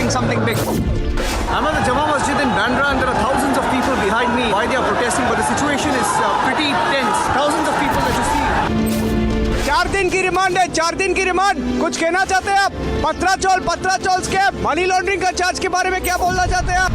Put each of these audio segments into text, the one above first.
protesting something big. I'm at the Jama Masjid in Bandra and there are thousands of people behind me. Why they are protesting, but the situation is pretty tense. Thousands of people that you see. 4 दिन की remand है, 4 दिन की remand. कुछ कहना चाहते हैं आप? पत्राचौल के मनी लॉन्ड्रिंग का चार्ज के बारे में क्या बोलना चाहते हैं आप?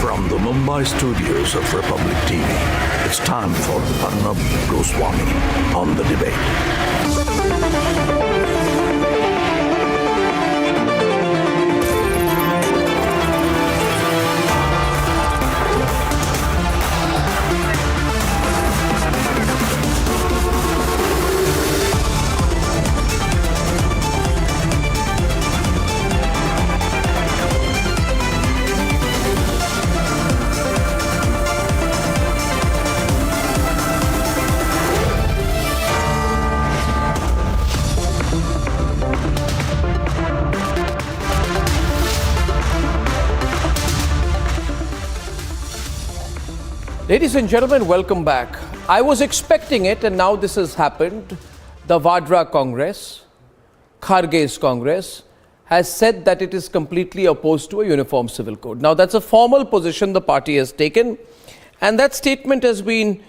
From the Mumbai studios of Republic TV, it's time for Arnab Goswami on the debate. Ladies and gentlemen, welcome back. I was expecting it and now this has happened. The Vadra Congress, Kharge's Congress, has said that it is completely opposed to a uniform civil code. Now that's a formal position the party has taken, and that statement has been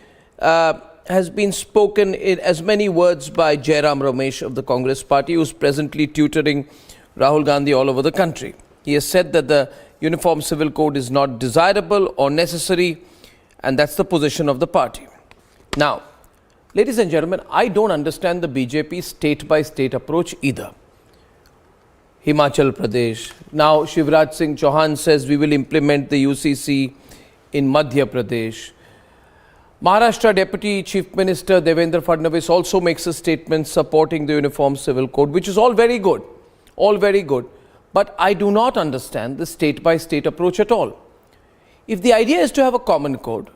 spoken in as many words by Jairam Ramesh of the Congress party, who is presently tutoring Rahul Gandhi all over the country. He has said that the uniform civil code is not desirable or necessary, and that's the position of the party. Now, ladies and gentlemen, I don't understand the BJP state-by-state approach either. Himachal Pradesh, now Shivraj Singh Chauhan says we will implement the UCC in Madhya Pradesh. Maharashtra Deputy Chief Minister Devendra Fadnavis also makes a statement supporting the Uniform Civil Code, which is all very good, But I do not understand the state-by-state approach at all. If the idea is to have a common code,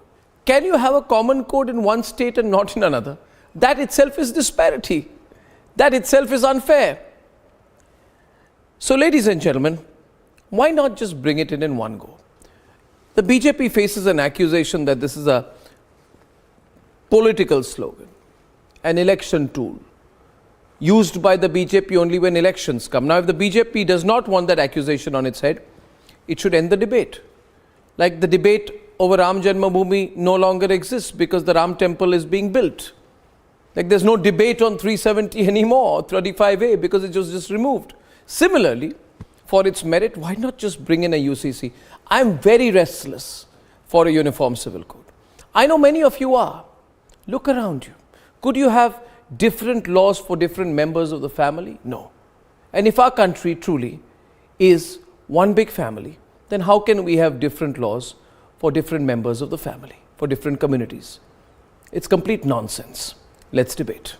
can you have a common code in one state and not in another? That itself is disparity. That itself is unfair. So, ladies and gentlemen, why not just bring it in one go? The BJP faces an accusation that this is a political slogan, an election tool, used by the BJP only when elections come. Now, if the BJP does not want that accusation on its head, it should end the debate. Like the debate over Ram Janmabhoomi no longer exists because the Ram temple is being built. Like there's no debate on 370 anymore, 35A, because it was just removed. Similarly, for its merit, why not just bring in a UCC? I'm very restless for a uniform civil code. I know many of you are. Look around you. Could you have different laws for different members of the family? No. And if our country truly is one big family, then how can we have different laws for different members of the family, for different communities? It's complete nonsense. Let's debate.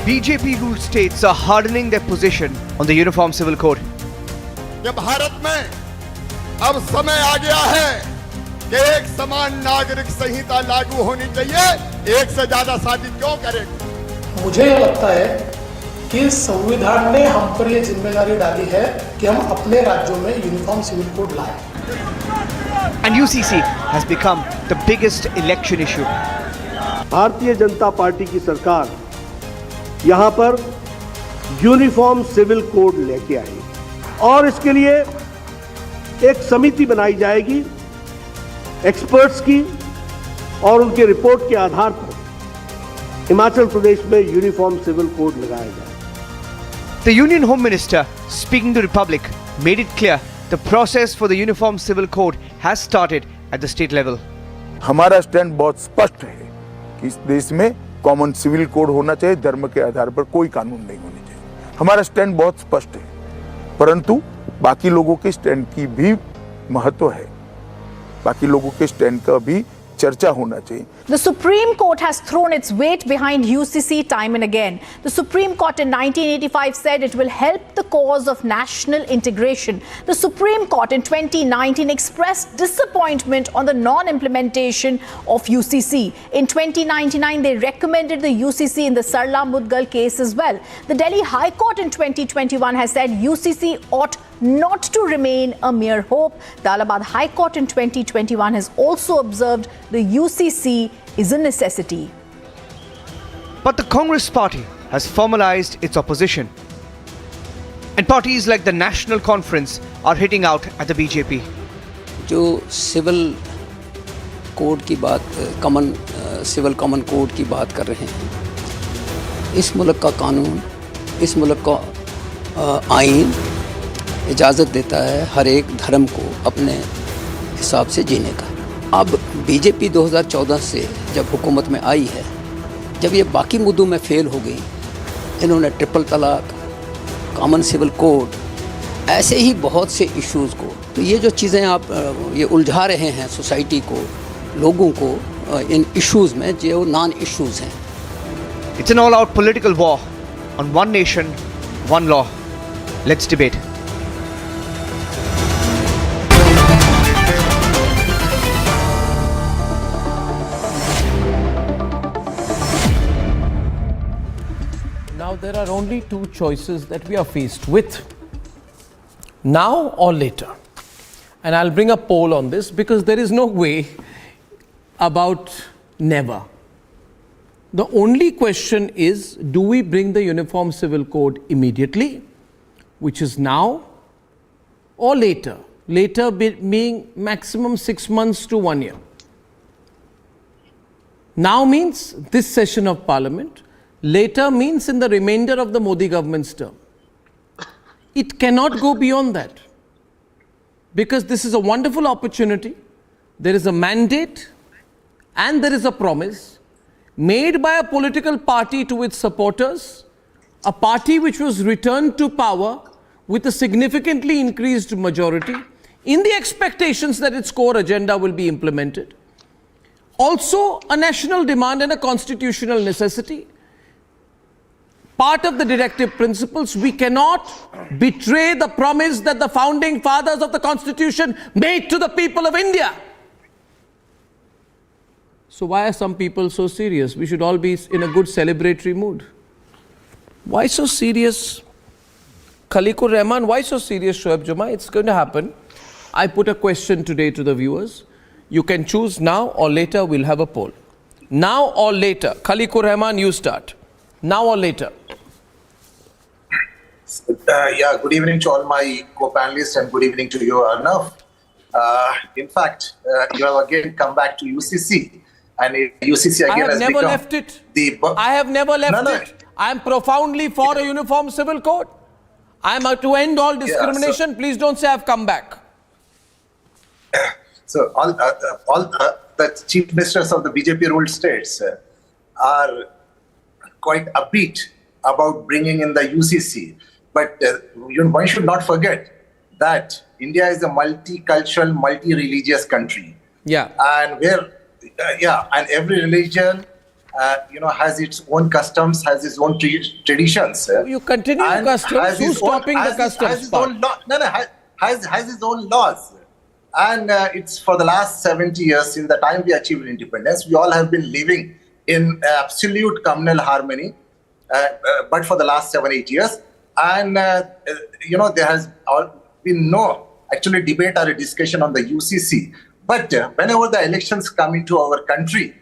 BJP-ruled states are hardening their position on the Uniform Civil Code. कि भारत में अब समय आ गया है कि एक समान नागरिक संहिता लागू होनी चाहिए. एक से ज्यादा शादी क्यों करें? मुझे यह लगता है कि संविधान ने हम पर यह जिम्मेदारी डाली है कि हम अपने राज्यों में यूनिफॉर्म सिविल कोड लाएं. And UCC has become the biggest election issue. Bharatiya Janata party की सरकार यहाँ पर यूनिफॉर्म सिविल कोड लेके आई और इसके लिए एक समिति बनाई जाएगी एक्सपर्ट्स की और उनके रिपोर्ट के आधार पर हिमाचल प्रदेश में यूनिफॉर्म सिविल कोड लगाया जाए. The Union Home Minister, speaking to Republic, made it clear the process for the Uniform Civil Code has started at the state level. हमारा स्टैंड बहुत स्पष्ट है कि इस देश में कॉमन सिविल कोड होना चाहिए. धर्म के आधार पर कोई कानून नहीं होने चाहिए. हमारा स्टैंड बहुत स्पष्ट है, परंतु बाकी लोगों के स्टैंड की भी महत्व है. बाकी लोगों के स्टैंड का भी चर्चा होना चाहिए। The Supreme Court has thrown its weight behind UCC time and again. The Supreme Court in 1985 said it will help the cause of national integration. The Supreme Court in 2019 expressed disappointment on the non-implementation of UCC. In 2099, they recommended the UCC in the Sarla Mudgal case as well. The Delhi High Court in 2021 has said UCC ought not to remain a mere hope. The Allahabad High Court in 2021 has also observed the UCC is a necessity. But the Congress party has formalized its opposition. And parties like the National Conference are hitting out at the BJP. जो civil code की बात civil common code की बात कर रहे हैं, इस मुल्क का कानून, इस मुल्क का आइन इजाज़त देता है हर एक धर्म को अपने हिसाब से जीने का। अब बीजेपी 2014 से जब हुकूमत में आई है, जब ये बाकी मुद्दों में फ़ेल हो गई, इन्होंने ट्रिपल तलाक, कॉमन सिविल कोड, ऐसे ही बहुत से इश्यूज़ को, तो ये जो चीज़ें आप ये उलझा रहे हैं सोसाइटी को, लोगों को इन इश्यूज़ में जो नॉन इश्यूज़ हैं। It's an all-out political war on one nation, one law. Let's debate. Now there are only two choices that we are faced with, now or later. And I'll bring a poll on this because there is no way about never. The only question is, do we bring the Uniform Civil Code immediately, which is now, or later? Later being maximum 6 months to 1 year. Now means this session of Parliament. Later means in the remainder of the Modi government's term. It cannot go beyond that, because this is a wonderful opportunity. There is a mandate and there is a promise made by a political party to its supporters, a party which was returned to power with a significantly increased majority in the expectations that its core agenda will be implemented. Also a national demand and a constitutional necessity. Part of the directive principles, we cannot betray the promise that the founding fathers of the Constitution made to the people of India. So why are some people so serious? We should all be in a good celebratory mood. Why so serious? Khaliqur Rahman, why so serious, Shoaib Juma? It's going to happen. I put a question today to the viewers. You can choose now or later. We'll have a poll. Now or later? Khaliqur Rahman, you start. Now or later? Good evening to all my co-panelists and good evening to you, Arnab. In fact, you have again come back to UCC, and UCC again has become... I have never left it. I have never left it. I am profoundly for a uniform civil code. I am to end all discrimination. Please don't say I have come back. So all the chief ministers of the BJP-ruled states are quite upbeat about bringing in the UCC. But one should not forget that India is a multicultural, multi-religious country. Yeah. And and every religion, has its own customs, has its own traditions. You continue customs. Who's stopping the customs part? Has its own laws. And it's for the last 70 years, since the time we achieved independence, we all have been living in absolute communal harmony, but for the last 7-8 years. And, there has been no actually debate or a discussion on the UCC. But whenever the elections come into our country,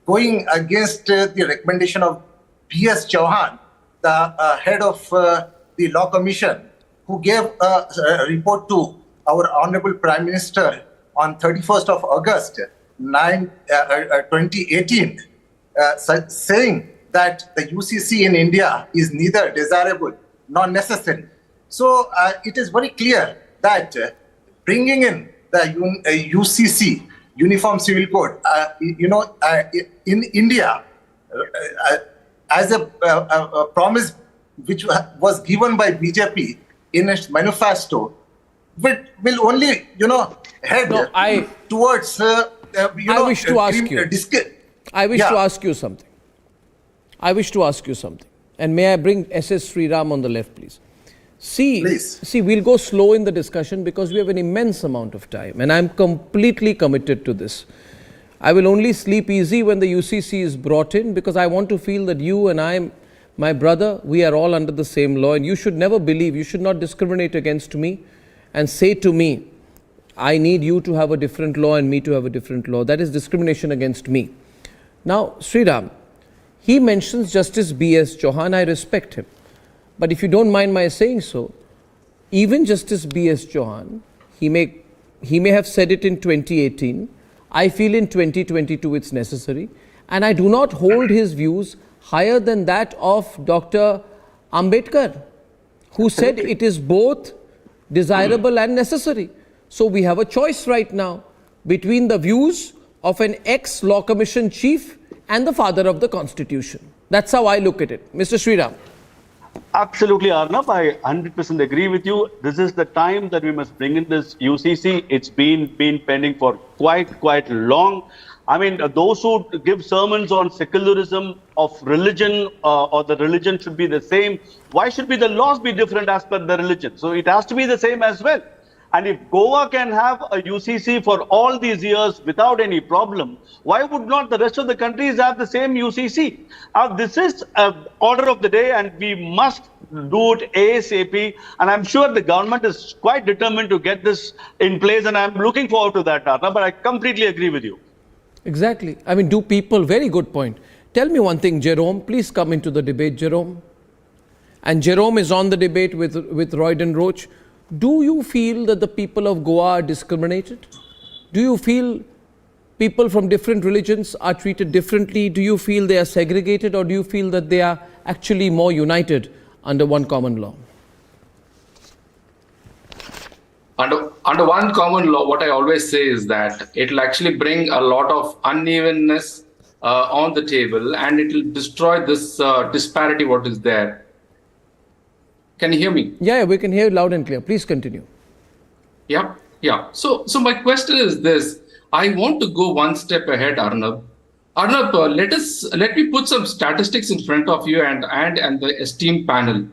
going against the recommendation of P.S. Chauhan, the head of the Law Commission, who gave a report to our Honorable Prime Minister on 31st of August 2018, saying that the UCC in India is neither desirable nor necessary. So it is very clear that bringing in the UCC, Uniform Civil Code, in India, as a promise which was given by BJP in its manifesto, will only, head towards I wish to ask you. I wish to ask you something. I wish to ask you something. And may I bring SS Sriram on the left, please? See, we'll go slow in the discussion because we have an immense amount of time. And I'm completely committed to this. I will only sleep easy when the UCC is brought in because I want to feel that you and I, my brother, we are all under the same law. And you should never believe, you should not discriminate against me and say to me, I need you to have a different law and me to have a different law. That is discrimination against me. Now, Sriram, he mentions Justice B.S. Chauhan. I respect him. But if you don't mind my saying so, even Justice B.S. Chauhan, he may have said it in 2018. I feel in 2022 it's necessary. And I do not hold his views higher than that of Dr. Ambedkar, who said it is both desirable and necessary. So we have a choice right now between the views of an ex-Law Commission chief and the father of the Constitution. That's how I look at it. Mr. Sriram. Absolutely, Arnab. I 100% agree with you. This is the time that we must bring in this UCC. It's been pending for quite long. I mean, those who give sermons on secularism of religion or the religion should be the same. Why should the laws be different as per the religion? So it has to be the same as well. And if Goa can have a UCC for all these years without any problem, why would not the rest of the countries have the same UCC? This is an order of the day and we must do it ASAP. And I'm sure the government is quite determined to get this in place. And I'm looking forward to that, Arnab, but I completely agree with you. Exactly. I mean, do people, very good point. Tell me one thing, Jerome, please come into the debate, Jerome. And Jerome is on the debate with Royden Roach. Do you feel that the people of Goa are discriminated? Do you feel people from different religions are treated differently? Do you feel they are segregated, or do you feel that they are actually more united under one common law? Under one common law, what I always say is that it will actually bring a lot of unevenness on the table, and it will destroy this disparity what is there. Can you hear me? Yeah, we can hear you loud and clear. Please continue. Yeah. So my question is this. I want to go one step ahead, Arnab. Arnab, let me put some statistics in front of you and the esteemed panel.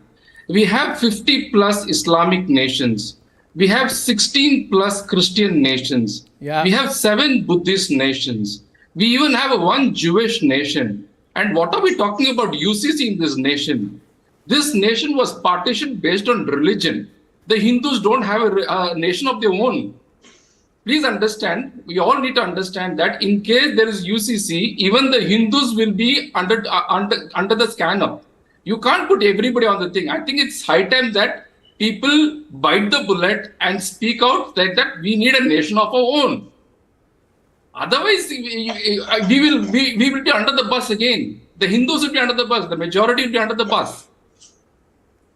We have 50 plus Islamic nations. We have 16 plus Christian nations. Yeah. We have 7 Buddhist nations. We even have one Jewish nation. And what are we talking about UCC in this nation? This nation was partitioned based on religion. The Hindus don't have a nation of their own. Please understand, we all need to understand that in case there is UCC, even the Hindus will be under the scanner. You can't put everybody on the thing. I think it's high time that people bite the bullet and speak out like that we need a nation of our own. Otherwise, we will be under the bus again. The Hindus will be under the bus. The majority will be under the bus.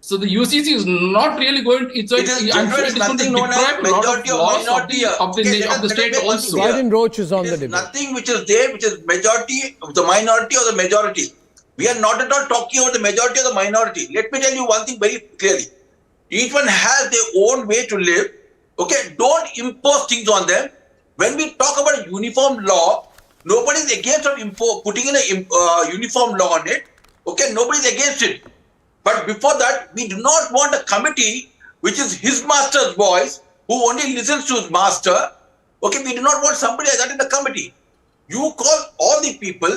So the UCC is not really going. I'm sure it's going to deprive a lot of laws of the state also. Royden Roach is on the debate. Nothing which is there, which is majority of the minority or the majority. We are not at all talking about the majority or the minority. Let me tell you one thing very clearly. Each one has their own way to live. Okay, don't impose things on them. When we talk about a uniform law, nobody is against putting in a uniform law on it. Okay, nobody is against it. But before that, we do not want a committee which is his master's voice, who only listens to his master. Okay, we do not want somebody like that in the committee. You call all the people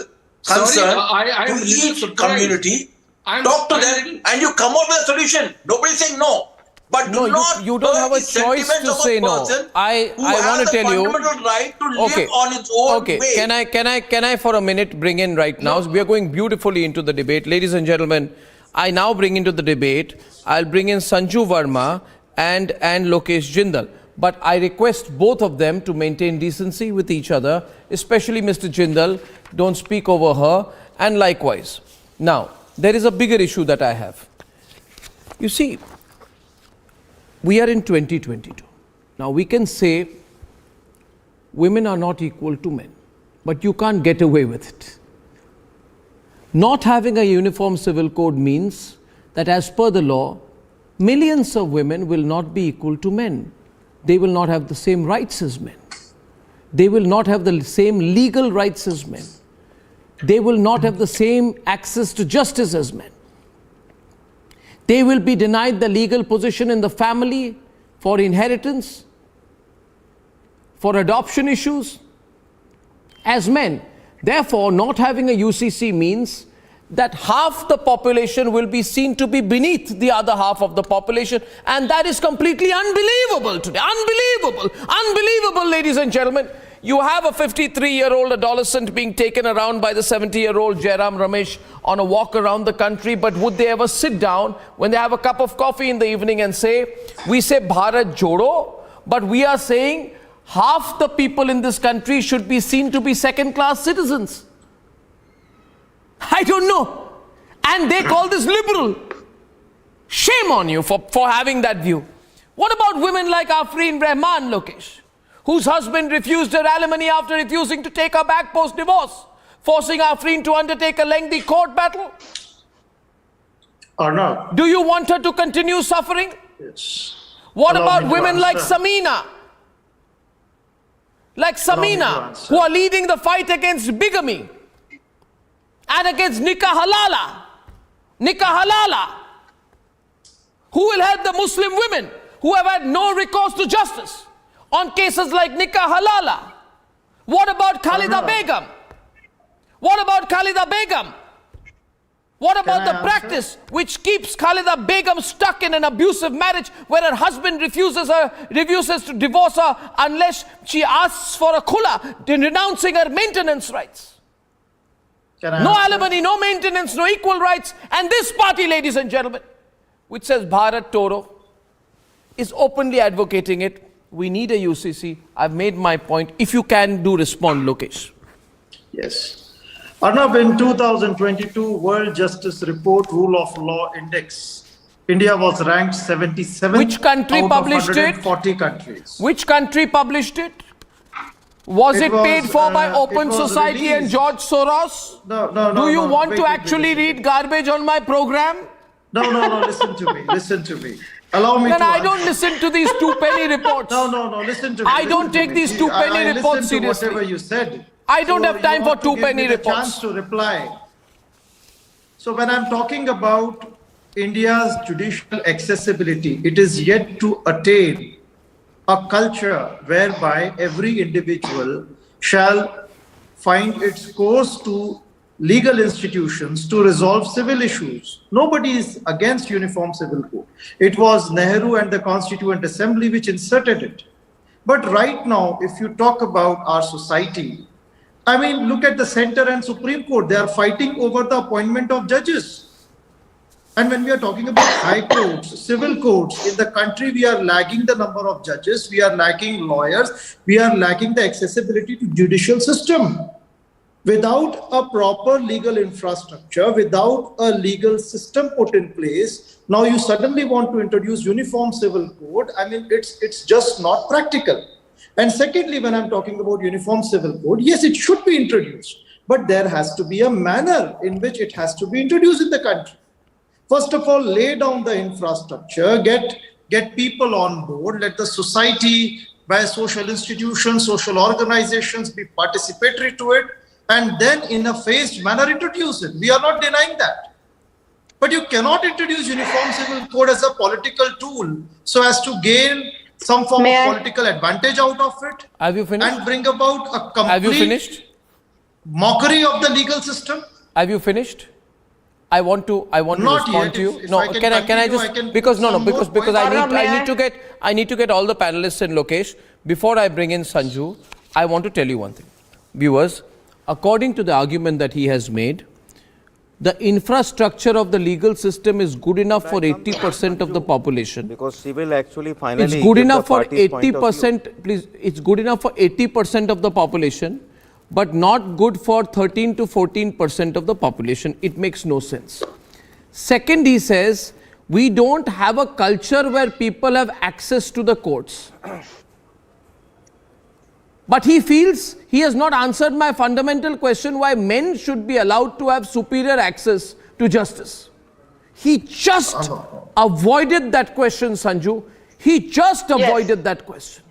concerned to each community, talk to them, and you come up with a solution. Nobody is saying no. But you don't have a choice to say no. I want to tell you. Right to live on its own way. Can I for a minute bring in right now? We are going beautifully into the debate, ladies and gentlemen. I now bring into the debate. I'll bring in Sanju Verma and Lokesh Jindal. But I request both of them to maintain decency with each other, especially Mr. Jindal. Don't speak over her, and likewise. Now, there is a bigger issue that I have. You see, we are in 2022. Now, we can say women are not equal to men, but you can't get away with it. Not having a uniform civil code means that as per the law, millions of women will not be equal to men. They will not have the same rights as men. They will not have the same legal rights as men. They will not have the same access to justice as men. They will be denied the legal position in the family for inheritance, for adoption issues, as men. Therefore, not having a UCC means that half the population will be seen to be beneath the other half of the population, and that is completely unbelievable today. Unbelievable. Unbelievable, ladies and gentlemen. You have a 53-year-old adolescent being taken around by the 70-year-old Jairam Ramesh on a walk around the country, but would they ever sit down when they have a cup of coffee in the evening and say, we say Bharat Jodo, but we are saying half the people in this country should be seen to be second-class citizens? I don't know. And they call this liberal. Shame on you for having that view. What about women like Afreen Rahman Lokesh, whose husband refused her alimony after refusing to take her back post-divorce, forcing Afreen to undertake a lengthy court battle? Arnab. Do you want her to continue suffering? Yes. What Allow about me to women like answer. Samina? Like Samina, who are leading the fight against bigamy and against nikah halala. Nikah halala. Who will help the Muslim women who have had no recourse to justice on cases like nikah halala? What about Khalida Begum? What about Khalida Begum? What about the practice which keeps Khalida Begum stuck in an abusive marriage where her husband refuses to divorce her unless she asks for a khula, renouncing her maintenance rights? No alimony, no maintenance, no equal rights. And this party, ladies and gentlemen, which says Bharat Toro, is openly advocating it. We need a UCC. I've made my point. If you can do respond, Lokesh. Yes. Arnab, in 2022 World Justice Report Rule of Law Index, India was ranked 77th. Which country out published of it? 140 countries. Which country published it? Was it paid for by Open Society and George Soros? No. Do you want to actually read garbage on my program? No, listen to me. Listen to me. Allow me Then to I answer. don't listen to these two-penny reports. No, listen to me. I don't take these two-penny reports seriously. seriously. Whatever you said. I don't have time for two-penny reports. reports. Chance to reply. So when I'm talking about India's judicial accessibility, it is yet to attain a culture whereby every individual shall find its course to legal institutions to resolve civil issues. Nobody is against Uniform Civil Code. It was Nehru and the Constituent Assembly which inserted it. But right now, if you talk about our society, I mean, look at the center and Supreme Court. They are fighting over the appointment of judges. And when we are talking about high courts, civil courts, in the country, we are lacking the number of judges, we are lacking lawyers, we are lacking the accessibility to judicial system. Without a proper legal infrastructure, without a legal system put in place, now you suddenly want to introduce Uniform Civil Code. I mean, it's just not practical. And secondly, when I'm talking about Uniform Civil Code, yes, it should be introduced, but there has to be a manner in which it has to be introduced in the country. First of all, lay down the infrastructure, get people on board, let the society, by social institutions, social organizations be participatory to it, and then in a phased manner introduce it. We are not denying that. But you cannot introduce Uniform Civil Code as a political tool so as to gain some form of political advantage out of it. Have you finished? And bring about a complete Have you finished? Mockery of the legal system. Have you finished? I want to respond to you. Can I just because I need to get all the panelists and Lokesh. Before I bring in Sanju, I want to tell you one thing. Viewers, according to the argument that he has made, the infrastructure of the legal system is good enough for 80% of the population. Because civil actually finally it's good enough for 80%. Please, it's good enough for 80% of the population, but not good for 13 to 14% of the population. It makes no sense. Second, he says, we don't have a culture where people have access to the courts. But he feels he has not answered my fundamental question why men should be allowed to have superior access to justice. He just avoided that question, Sanju. He just avoided that question.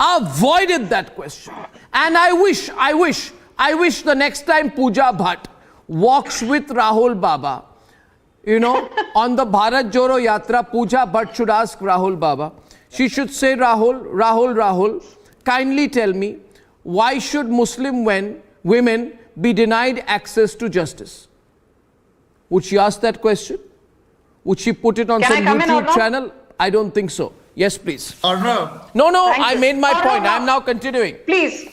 avoided that question. And I wish the next time Pooja Bhatt walks with Rahul Baba, on the Bharat Joro Yatra, Pooja Bhatt should ask Rahul Baba. She should say, Rahul, kindly tell me, why should Muslim women be denied access to justice? Would she ask that question? Would she put it on some YouTube channel? I don't think so. Yes, please. Arnab. No, I made my point. I am now continuing. Please.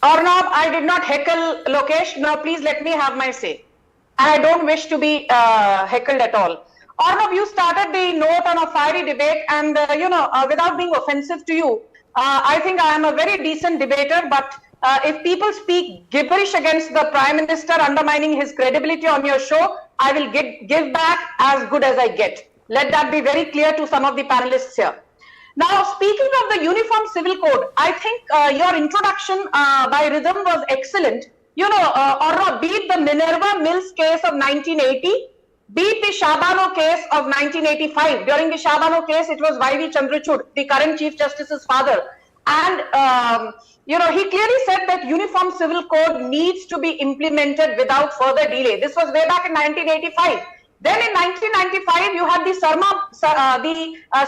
Arnab, I did not heckle Lokesh. Now, please let me have my say. I don't wish to be heckled at all. Arnab, you started the note on a fiery debate, and without being offensive to you, I think I am a very decent debater, but if people speak gibberish against the Prime Minister, undermining his credibility on your show, I will give back as good as I get. Let that be very clear to some of the panelists here. Now, speaking of the Uniform Civil Code, I think your introduction by Rhythm was excellent. Or be it the Minerva Mills case of 1980, be it the Shabano case of 1985. During the Shabano case, it was Y.V. Chandrachud, the current Chief Justice's father. And, he clearly said that Uniform Civil Code needs to be implemented without further delay. This was way back in 1985. Then in 1995, you had the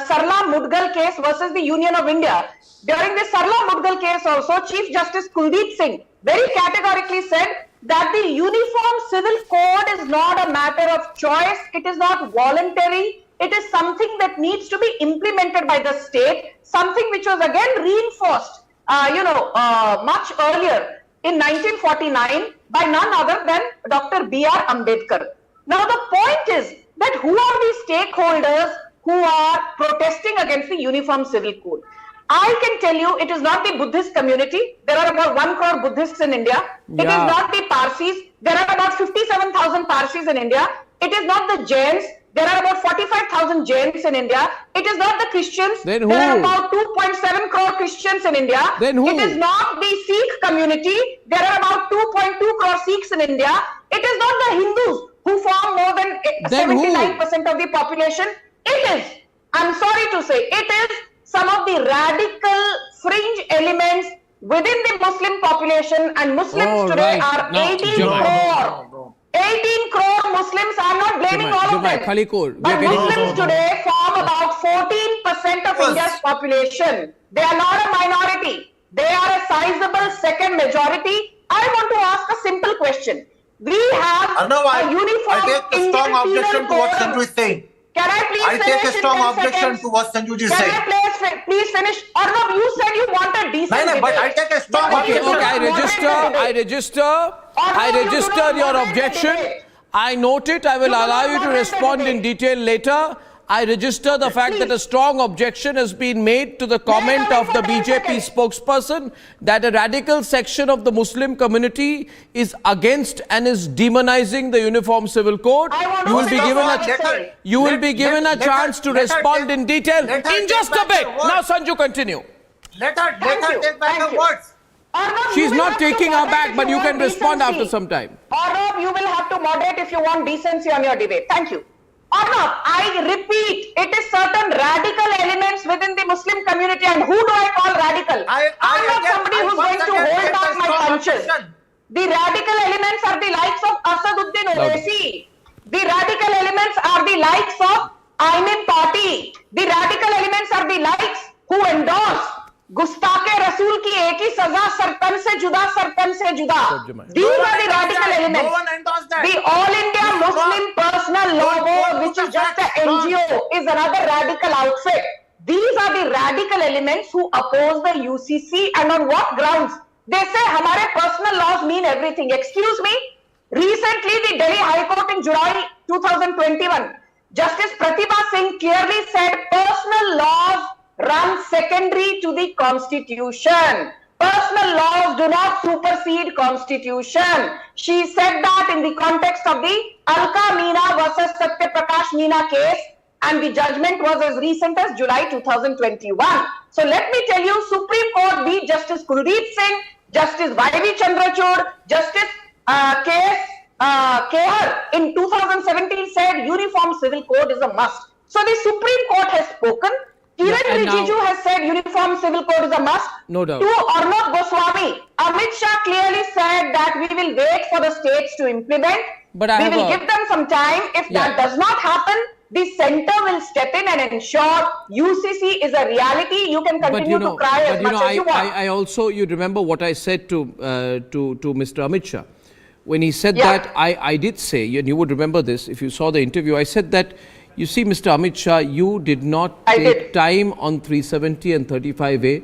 Sarla Mudgal case versus the Union of India. During the Sarla Mudgal case also, Chief Justice Kuldeep Singh very categorically said that the Uniform Civil Code is not a matter of choice. It is not voluntary. It is something that needs to be implemented by the state, something which was again reinforced, much earlier in 1949 by none other than Dr. B.R. Ambedkar. Now, the point is that who are the stakeholders who are protesting against the Uniform Civil Code? I can tell you it is not the Buddhist community. There are about 1 crore Buddhists in India. It is not the Parsis. There are about 57,000 Parsis in India. It is not the Jains. There are about 45,000 Jains in India. It is not the Christians. Then who? There are about 2.7 crore Christians in India. Then who? It is not the Sikh community. There are about 2.2 crore Sikhs in India. It is not the Hindus who form more than 79% of the population. It is, I'm sorry to say, it is some of the radical fringe elements within the Muslim population, and Muslims today are 18 crore. 18 crore Muslims, I'm not blaming all of them. But Muslims today form about 14% of India's population. They are not a minority. They are a sizable second majority. I want to ask a simple question. We have a uniform I take a strong objection to what Sanju is saying. Can I please finish? I take a strong objection to what Sanju is saying. Can I please finish? Arnab, you said you wanted decent debate. But I take a strong objection. I register your objection. I note it. I will allow you to respond in detail later. I register the fact that a strong objection has been made to the comment of the BJP spokesperson that a radical section of the Muslim community is against and is demonizing the Uniform Civil Code. You will be given a chance to respond in detail in just a bit. Now, Sanju, continue. Let her take back her words. Arnab, she's not taking her back, but you can respond after some time. Arnab, you will have to moderate if you want decency on your debate. Thank you. Arnab, I repeat, it is certain radical elements within the Muslim community, and who do I call radical? I'm not somebody who's going to hold back my punches. The radical elements are the likes of Asaduddin Owaisi. The radical elements are the likes of Ayman Party. The radical elements are the likes who endorse Gustakhe Rasool ki ek hi saza sartan se juda. These are the radical elements. No one endorsed that. The All India Muslim Personal Law Board, which is just an NGO, is another radical outfit. These are the radical elements who oppose the UCC, and on what grounds? They say hamare personal laws mean everything. Excuse me. Recently, the Delhi High Court in July 2021, Justice Pratibha Singh clearly said personal laws run secondary to the Constitution. Personal laws do not supersede Constitution. She said that in the context of the Alka Meena versus Satya Prakash Meena case, and the judgment was as recent as July 2021. So let me tell you, Supreme Court beat Justice Kuldeep Singh, Justice Y.V. Chandrachud, Justice Kehar in 2017 said Uniform Civil Code is a must. So the Supreme Court has spoken. Kiran and now- Rijiju has said uniform civil code is a must. No doubt. To Arnab Goswami, Amit Shah clearly said that we will wait for the states to implement. But I we have will a- give them some time. If that does not happen, the center will step in and ensure UCC is a reality. You can continue to cry as much as you want. I also, you remember what I said to Mr. Amit Shah. When he said that, I did say, and you would remember this, if you saw the interview, I said that, you see, Mr. Amit Shah, you did not take time on 370 and 35A.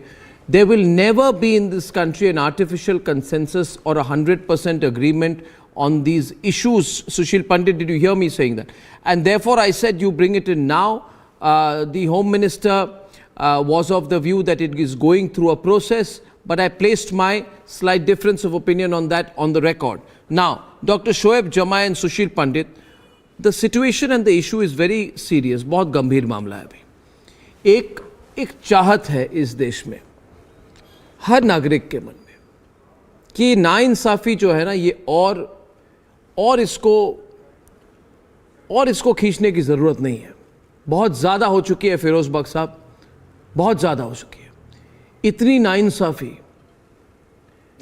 There will never be in this country an artificial consensus or 100% agreement on these issues. Sushil Pandit, did you hear me saying that? And therefore, I said, you bring it in now. The Home Minister was of the view that it is going through a process, but I placed my slight difference of opinion on that on the record. Now, Dr. Shoaib Jamai and Sushil Pandit, the situation and the issue is very serious. बहुत गंभीर मामला है अभी. एक चाहत है इस देश में, हर नागरिक के मन में, कि नाइंसाफी जो है ना, ये और इसको खींचने की ज़रूरत नहीं है. बहुत ज़्यादा हो चुकी है फिरोज बख्श साहब, बहुत ज़्यादा हो चुकी है. इतनी नाइंसाफी.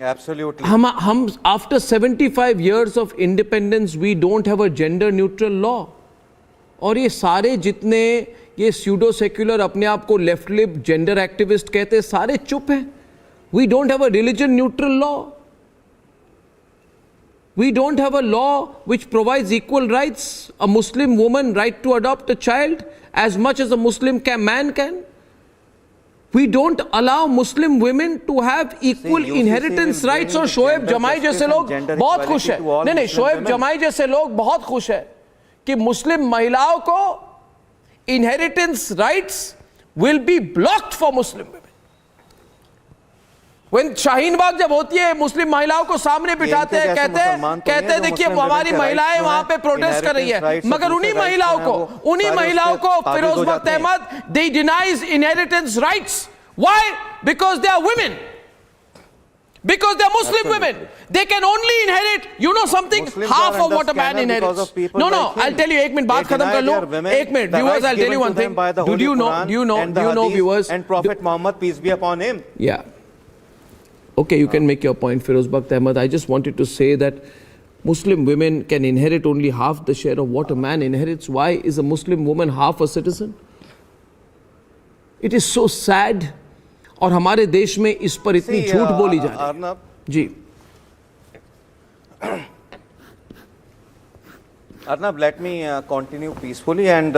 Absolutely. हम after 75 years of independence we don't have a gender neutral law. और ये सारे जितने ये pseudo secular अपने आप को left lib gender activist कहते हैं, सारे चुप हैं. We don't have a religion neutral law. We don't have a law which provides equal rights. A Muslim woman right to adopt a child as much as a Muslim man can. We don't allow Muslim women to have equal inheritance rights. और शोएब जमाई जैसे लोग बहुत खुश है. नहीं, शोएब जमाई जैसे लोग बहुत खुश है कि मुस्लिम महिलाओं को inheritance rights will be blocked for Muslim women. When Shaheen Bagh जब होती है, मुस्लिम महिलाओं को सामने बिठाते हैं, कहते हैं देखिए हमारी महिलाएं वहां पे प्रोटेस्ट कर रही है, मगर उन्हीं महिलाओं को फिरोज बख्श Ahmad, they denies inheritance rights. Why? Because they are women. Because they are Muslim women. They can only inherit, you know something, half of what a man inherits. No, I'll tell you, एक minute बात खत्म कर लो. एक minute, viewers, I'll tell you one thing. Do you know viewers? And Prophet Muhammad, peace be upon him. Yeah. Okay, you can make your point, Firoz Bakht Ahmad. I just wanted to say that Muslim women can inherit only half the share of what a man inherits. Why is a Muslim woman half a citizen? It is so sad. और हमारे देश में इस पर इतनी झूठ बोली जा रही है. जी. Arnab, let me continue peacefully, and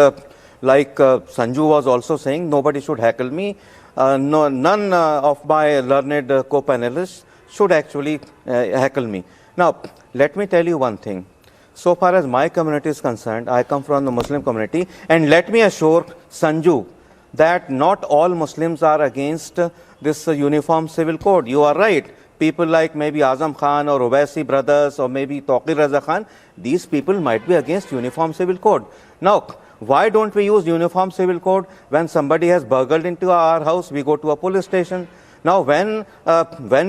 like Sanju was also saying, nobody should heckle me. None of my learned co-panelists should actually heckle me. Now, let me tell you one thing. So far as my community is concerned, I come from the Muslim community, and let me assure Sanju that not all Muslims are against this uniform civil code. You are right. People like maybe Azam Khan or Owaisi brothers or maybe Taqir Raza Khan, these people might be against uniform civil code. Now, why don't we use uniform civil code? When somebody has burgled into our house, we go to a police station. Now, when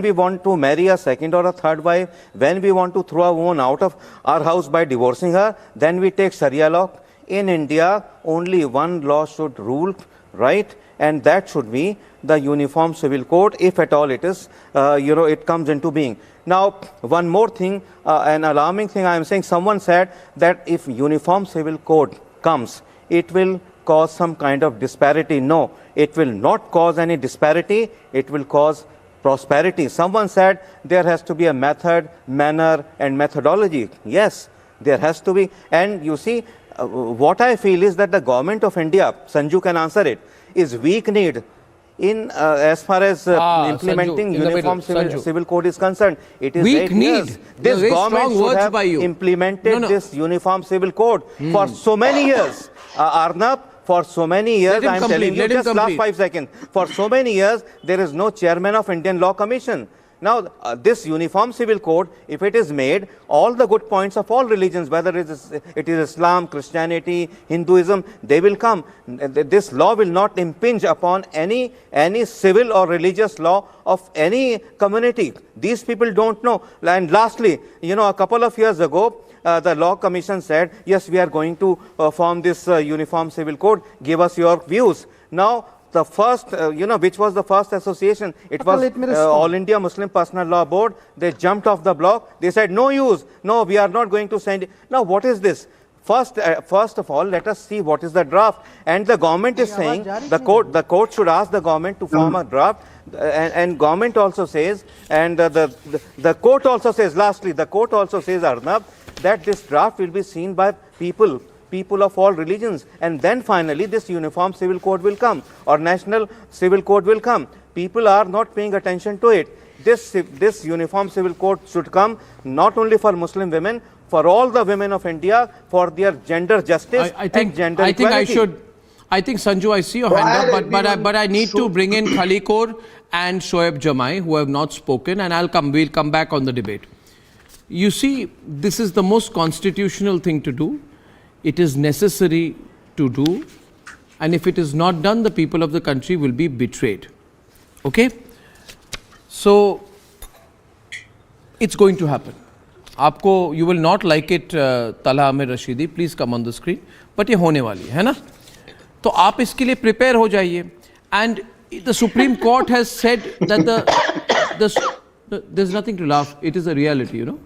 we want to marry a second or a third wife, when we want to throw a woman out of our house by divorcing her, then we take Sharia law. In India, only one law should rule, right? And that should be the Uniform Civil Code, if at all it is, it comes into being. Now, one more thing, an alarming thing I am saying, someone said that if Uniform Civil Code comes, it will cause some kind of disparity. No, it will not cause any disparity, it will cause prosperity. Someone said there has to be a method, manner and methodology. Yes, there has to be. And you see, what I feel is that the government of India, Sanju can answer it, is weak-kneed in as far as implementing Sanju, Uniform Civil Code is concerned. It is weak-kneed. This government should have implemented this Uniform Civil Code for so many years. Arnab, for so many years, I am telling you, just last 5 seconds, for so many years, there is no chairman of Indian Law Commission. Now, this Uniform Civil Code, if it is made, all the good points of all religions, whether it is Islam, Christianity, Hinduism, they will come. This law will not impinge upon any civil or religious law of any community. These people don't know. And lastly, a couple of years ago, the Law Commission said, yes, we are going to form this Uniform Civil Code. Give us your views. Now, the first, which was the first association? It was All India Muslim Personal Law Board. They jumped off the block. They said, no use. No, we are not going to send it. Now, what is this? First of all, let us see what is the draft. And the government is saying, the court should ask the government to form a draft. And government also says, and the court also says, lastly, the court also says, Arnab, that this draft will be seen by people of all religions, and then finally this uniform civil code will come, or national civil code will come. People are not paying attention to it. This uniform civil code should come not only for Muslim women, for all the women of India, for their gender justice and gender equality. I think Sanju, I see your hand up, but I need to bring in Khalikor and Shoaib Jamai, who have not spoken, and we'll come back on the debate. You see, this is the most constitutional thing to do. It is necessary to do, and if it is not done, the people of the country will be betrayed. Okay? So, it's going to happen. You will not like it, Talha Amir Rashidi, please come on the screen, but ये होने वाली है ना? तो आप इसके लिए prepare हो जाइए. And the Supreme Court has said that there's nothing to laugh, it is a reality, you know.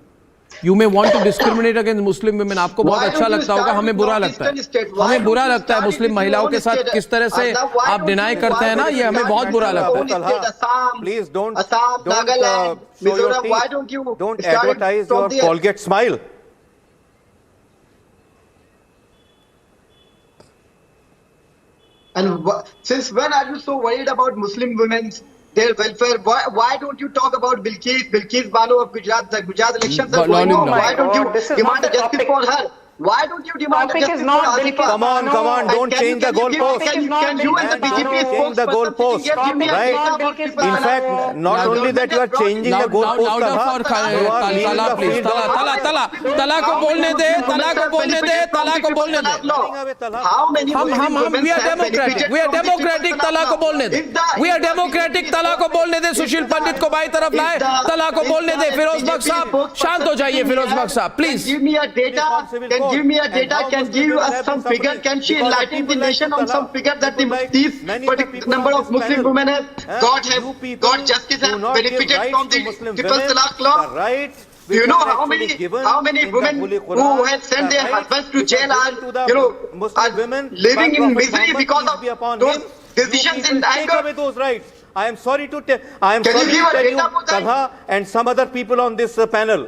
You may want to discriminate against Muslim women. आपको बहुत अच्छा लगता होगा, हमें बुरा लगता है. हमें बुरा लगता है मुस्लिम महिलाओं के साथ किस तरह से आप डिनाई करते हैं ना, ये हमें बहुत बुरा लगता है. Please don't show your teeth. Don't advertise your Colgate smile. And since when are you so worried about Muslim women's their welfare? Why don't you talk about Bilkis Bano of Gujarat? The Gujarat elections are going on. Why don't you demand justice for her? Why don't you demand justice for Asifa? Come on, don't change the goalpost. Can you and the BJP change the goalpost, right? In fact, not only that you are changing the goalpost, Tala, please. Tala को बोलने दे. How many we are democratic. Tala को बोलने दे. We are democratic. Tala को बोलने दे. सुशील पंडित को by तरफ लाए. तला को बोलने दे. फिरोज बख्श साहब, शांत हो जाइए. फिरोज बख्श साहब, please. Give me a data. Give me a data, can give us some figure, can she enlighten the nation on some figure that these particular number of Muslim women have got justice, have benefited from the triple talaq law? Right. Do you know how many women who have sent their husbands to jail are living in misery because of those decisions in anger? Those rights. I am sorry to tell you, Talha and some other people on this panel.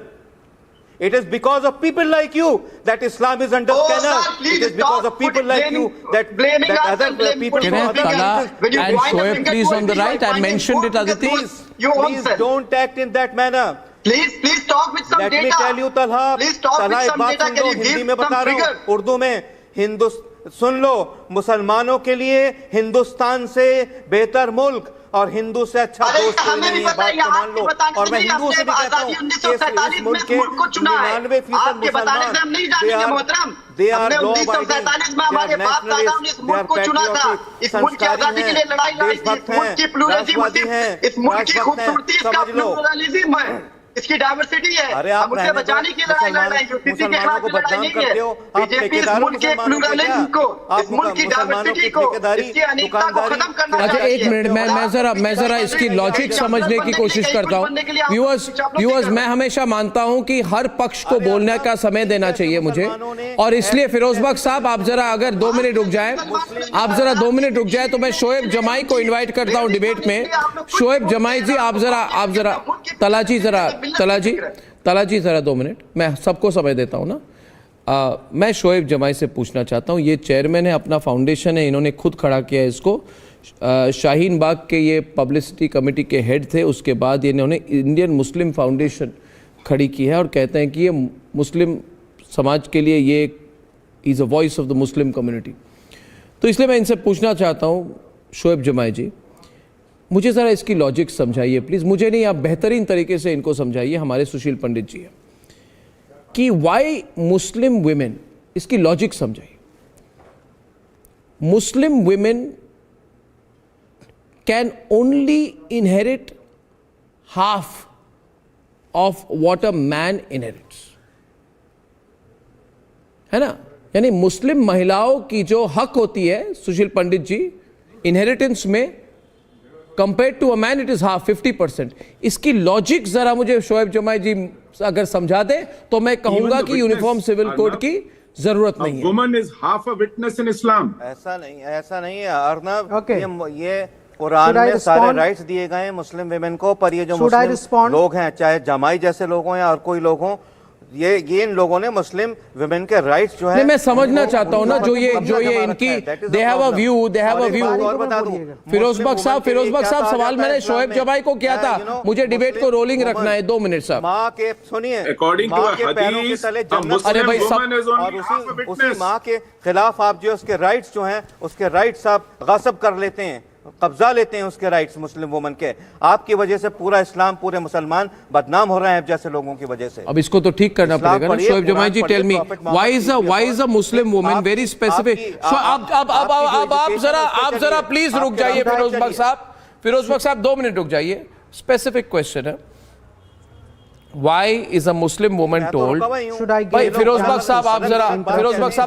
It is because of people like you that Islam is under scandal. It is because of people like you that other people from other countries. And Shoaib, please, on the right, I mentioned it, Aditi. Please don't act in that manner. Please talk with some data. Let me tell you, Talha. Please talk with some data. Can you give some figure? Urdu में सुन लो, मुसलमानों के लिए हिंदुस्तान से बेहतर मुल्क और हिंदू से अच्छा दोस्त कोई नहीं है, बात को मान लो. और मैं हिंदू से भी कहता हूँ कि इस मुल्क के 99% मुसलमान they are law-abiding, they are nationalists, they are patriotic, संस्कारी हैं, देशभक्त हैं, राष्ट्रवादी हैं, राष्ट्रभक्त हैं, समझ लो. इसकी डाइवर्सिटी है. अरे आप उसे बचाने की लड़ाई लड़ रहे हैं. मुसलमानों को बदनाम करते हो. आप ठेकेदारों मुसलमानों को आप मुसलमानों की ठेकेदारी, दुकानदारी. अच्छा, एक मिनट, मैं जरा इसकी लॉजिक समझने की कोशिश करता हूँ. व्यूअर्स, मैं हमेशा मानता हूँ कि हर पक्ष को बोलने का समय देना चाहिए मुझे, और इसलिए फिरोज बख्श साहब, आप जरा अगर 2 मिनट रुक जाए, तो मैं शोएब जमाई को इन्वाइट करता हूँ डिबेट में. शोएब जमाई जी, आप जरा तला जी जरा 2 मिनट, मैं सबको समय देता हूं ना. मैं शोएब जमाई से पूछना चाहता हूं, ये चेयरमैन है, अपना फाउंडेशन है, इन्होंने खुद खड़ा किया है इसको. शाहीन बाग के ये पब्लिसिटी कमेटी के हेड थे, उसके बाद इन्होंने इंडियन मुस्लिम फाउंडेशन खड़ी की है और कहते हैं कि ये मुस्लिम समाज के लिए ये is a voice of the Muslim community. तो इसलिए मैं इनसे पूछना चाहता हूँ, शोएब जमाई जी, मुझे ज़रा इसकी लॉजिक समझाइए प्लीज़. मुझे नहीं, आप बेहतरीन तरीके से इनको समझाइए, हमारे सुशील पंडित जी हैं, कि वाई मुस्लिम वुमेन, इसकी लॉजिक समझाइए. Muslim women can only inherit half of what a man inherits, है ना. यानी मुस्लिम महिलाओं की जो हक होती है, सुशील पंडित जी, इनहेरिटेंस में compare to a man it is half 50%. इसकी लॉजिक जरा मुझे शोएब जमाई जी अगर समझा दे तो मैं कहूंगा कि यूनिफॉर्म सिविल कोड की जरूरत नहीं है. Woman is half a witness in Islam. ऐसा नहीं है अर्नब. ये कुरान में सारे राइट्स दिए गए हैं मुस्लिम विमेन को, पर ये जो मुस्लिम लोग हैं, चाहे जमाई जैसे लोग हों या और कोई लोग हों, ये इन लोगों ने मुस्लिम विमेन के राइट्स जो है, मैं समझना चाहता हूं ना, जो ये इनकी दे हैव अ व्यू. और बता दूं, फिरोज बख्श साहब सवाल मैंने शोएब जमाई को किया था. मुझे डिबेट को रोलिंग रखना है. 2 मिनट साहब. माँ के सुनिए, अकॉर्डिंग टू हदीस, अरे भाई सब, और उसी माँ के खिलाफ आप जो उसके राइट्स जो हैं, उसके राइट्स आप गस्ब कर लेते हैं, कब्जा लेते हैं उसके राइट्स मुस्लिम वुमन के. आपकी वजह से पूरा इस्लाम, पूरे मुसलमान बदनाम हो रहे हैं जैसे लोगों की वजह से. अब इसको तो ठीक करना पड़ेगा ना. Shoaib Jamai ji, tell me why is a Muslim woman very specific. आप जरा प्लीज रुक जाइए. फिरोज बख्श साहब 2 मिनट रुक जाइए. स्पेसिफिक क्वेश्चन है. Why is a Muslim woman told? भाई फिरोज बख्श साहब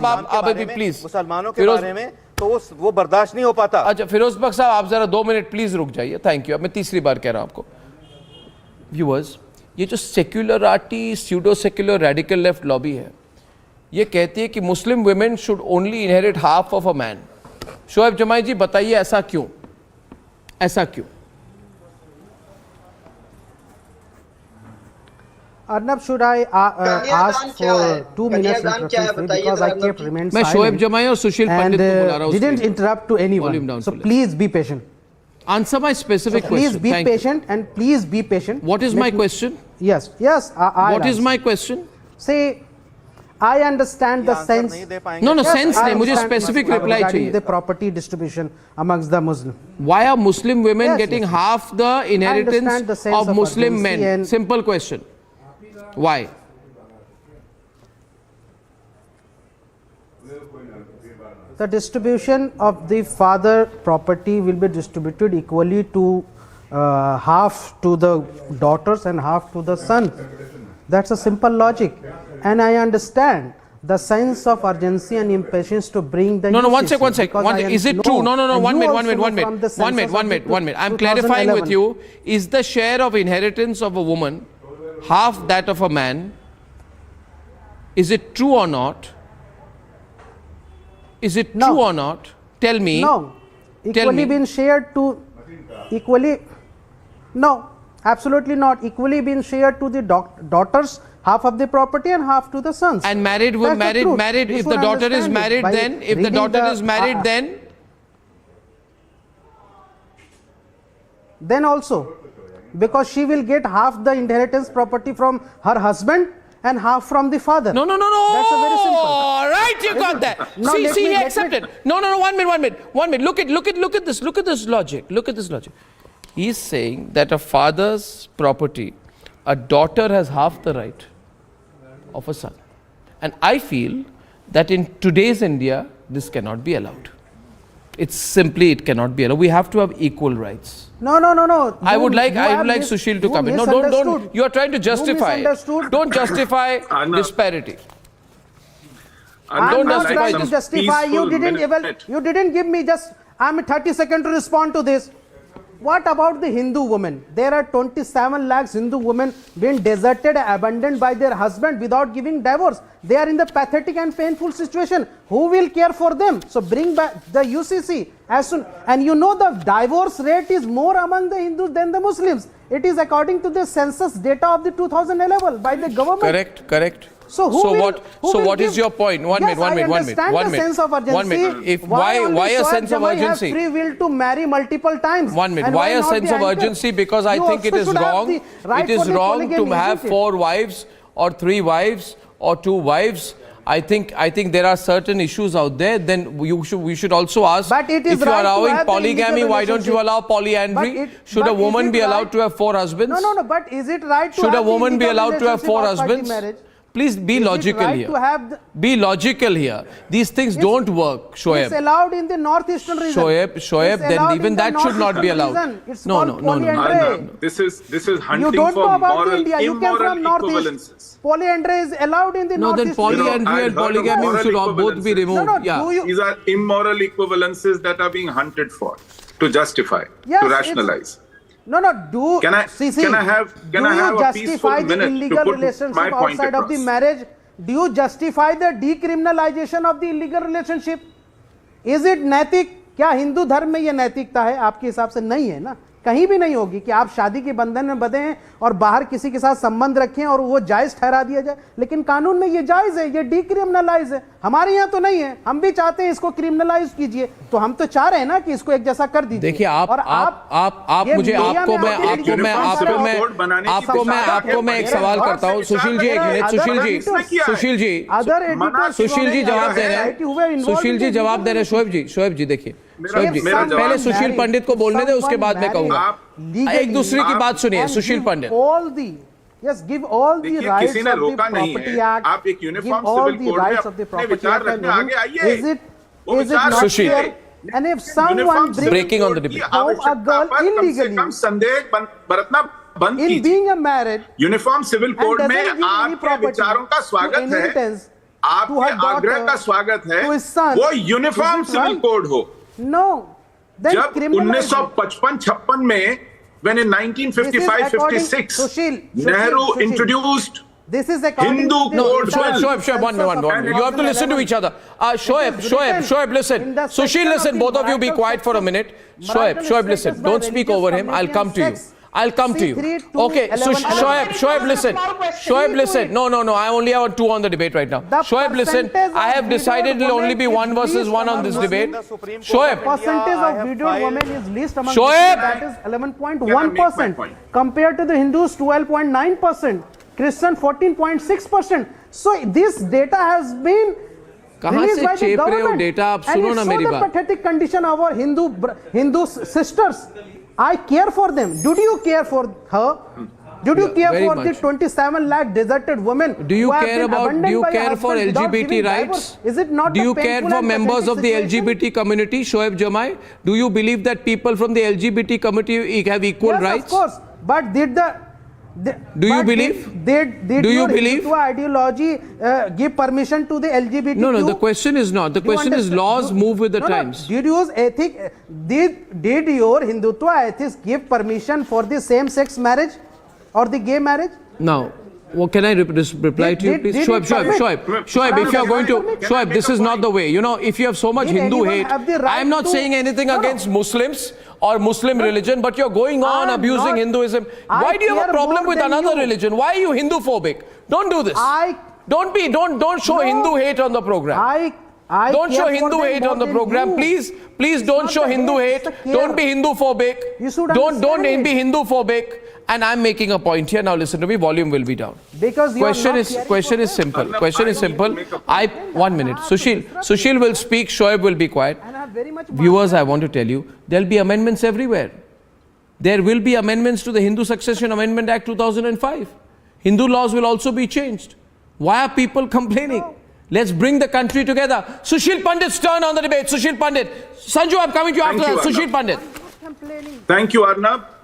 आप अभी प्लीज, मुसलमानों के बारे में तो वो बर्दाश्त नहीं हो पाता. अच्छा फिरोज बख्श साहब आप जरा 2 मिनट प्लीज रुक जाइए. Thank you. अब मैं तीसरी बार कह रहा हूं आपको. व्यूअर्स, ये जो secularity, pseudo secular radical left lobby है, ये कहती है कि Muslim women should only inherit half of a man. Shoaib Jamai जी बताइए ऐसा क्यों? Arnab, should I ask for 2 minutes interruption because I kept remained मैं शोएब जमाई और सुशील पंडित को बुला रहा हूं. Didn't interrupt to anyone. So please be patient. Answer my specific question. Please be patient and please be patient. What is my question? Yes. What is my question? Say, I understand the sense. No, sense नहीं. मुझे specific reply चाहिए. The property distribution amongst the Muslim. Why are Muslim women getting half the inheritance of Muslim men? Simple question. Why? The distribution of the father property will be distributed equally to half to the daughters and half to the sons. That's a simple logic, and I understand the sense of urgency and impatience to bring the. No, one sec. Is it true? No. 1 minute. I'm clarifying with you. Is the share of inheritance of a woman half that of a man? Is it true or not? True or not? Tell me. No. Equally been shared to equally. No, absolutely not. Equally been shared to the daughters, half of the property and half to the sons. And married. If the daughter is married, then then also, because she will get half the inheritance property from her husband and half from the father. No. That's a very simple. All right, you got that. No, see, he accepted. No. 1 minute. Look at this. Look at this logic. He's saying that a father's property, a daughter has half the right of a son. And I feel that in today's India, this cannot be allowed. It cannot be allowed. We have to have equal rights. No. I would like Sushil to come in. No, don't. You are trying to justify. Don't justify disparity. I'm not trying to justify. You didn't give me just. I'm 30 seconds to respond to this. What about the Hindu women? There are 27 lakhs Hindu women being deserted, abandoned by their husband without giving divorce. They are in the pathetic and painful situation. Who will care for them? So bring back the UCC as soon. And you know the divorce rate is more among the Hindus than the Muslims. It is according to the census data of the 2011 by the government. Correct. So what is your point? One minute. I understand the sense of urgency. 1 minute. Why a sense of urgency? Have free will to marry multiple times. 1 minute. Why a sense of urgency? Because I think it is wrong. It is wrong to have 4 wives or 3 wives or 2 wives. I think there are certain issues out there. Then we should also ask, if you are allowing polygamy, why don't you allow polyandry? Should a woman be allowed to have 4 husbands? No. But is it right to Should a woman be allowed to have 4 husbands? Please be logical right here. to have Be logical here. These things don't work, Shoaib. It's allowed in the northeastern region. Shoaib, then even that should not be allowed. It's No. This is hunting You don't for know about moral, India. You came immoral from northeast. equivalences. Polyandry is allowed in the No, then northeast. polyandry and polygamy should both be removed. These are immoral equivalences that are being hunted for, to justify, Yes, to rationalize. Can I have a peaceful justify the minute to illegal put relationship my point outside of the across? marriage? Do you justify the decriminalization of the illegal relationship? Is it नैतिक? क्या हिंदू धर्म में ये नैतिकता है? आपके हिसाब से नहीं है ना, कहीं भी नहीं होगी कि आप शादी के बंधन में बंधे हैं और बाहर किसी के साथ संबंध रखें और वो जायज ठहरा दिया जाए, लेकिन कानून में ये जायज है, ये डीक्रिमिनलाइज है। हमारे यहाँ तो नहीं है, हम भी चाहते हैं इसको क्रिमिनलाइज कीजिए, तो हम तो चाह रहे हैं ना कि इसको एक जैसा कर दीजिए। देखिए आप मुझे आपको मैं एक सवाल करता हूँ। सुशील जी एक मिनट, सुशील जी जवाब दे रहे हैं, सुशील जी जवाब दे रहे हैं। शोएब जी देखिए, शोएब जी पहले सुशील पंडित को बोलने दे, उसके बाद मैं कहूंगा। एक दूसरे की बात सुनिए। सुशील पंडित, Yes, give all the rights of the Property Act. आप एक uniform give all civil the code rights of the Property Act and is it not Sushil. fair? And if someone breaking on the debate, home a girl illegally संदेह बरतना बंद in being a married uniform civil and code doesn't में give any आपके property विचारों का to स्वागत है, inheritance to आपके her daughter, आग्रह का स्वागत है, to his son, वो uniform is it civil right? Code हो। No. Then जब criminalize it. 1955-56 में when in 1955-56 Nehru introduced This is according Hindu to the code. Shoaib, one minute. You have to listen to each other. Shoaib, listen. Sushil, listen. Both of you be quiet for a minute. Shoaib, listen. Don't speak over him. I'll come to you. Okay, Shoaib, listen. Shoaib, listen. No. I only have two on the debate right now. Shoaib, listen. I have decided it will only be 1 versus 1 on this debate. Shoaib. Percentage of widowed women is least among Shoaib. that is 11.1% compared to the Hindus 12.9%, Christian 14.6%. So this data has been कहाँ released से by the चेप रहे हो government data? आप and सुनो it ना shows मेरी the बात। pathetic condition of our Hindu sisters. I care for them. Did you care for her? Did you care very for much. the 27 lakh deserted women? Do you who have care been about? abandoned Do you by care their for husbands without LGBT giving rights? divorce? Is it not Do the you care painful for and members of the pathetic situation? LGBT community, Shoaib Jamai? Do you believe that people from the LGBT community have equal Yes, rights? of course. But did Do you believe? Did Do you your believe? Hindutva ideology give permission to the LGBT? No. The question is not. The question is laws move with the times. Did you use ethic? Did your Hindutva ethics give permission for the same-sex marriage or the gay marriage? Now, what can I reply to you, please? Shoaib, if you are going to... Shoaib, this is not the way. You know, if you have so much Hindu hate, I am not saying anything against Muslims or Muslim religion, but you're going on abusing Hinduism. Why do you have a problem with another religion? Why are you Hindu-phobic? Don't do this. Don't show Hindu hate on the program. Don't show Hindu hate on the program. Please don't show Hindu hate. Don't be Hindu-phobic. Don't be Hindu-phobic. And I'm making a point here. Now listen to me. Volume will be down. Because question is simple. Question is simple. 1 minute. Sushil will speak. Shoaib will be quiet. Viewers, I want to tell you, there'll be amendments everywhere. There will be amendments to the Hindu Succession Amendment Act 2005. Hindu laws will also be changed. Why are people complaining? Let's bring the country together. Sushil Pandit's turn on the debate. Sushil Pandit. Sanju, I'm coming to you after that. Sushil Pandit. Thank you, Arnab.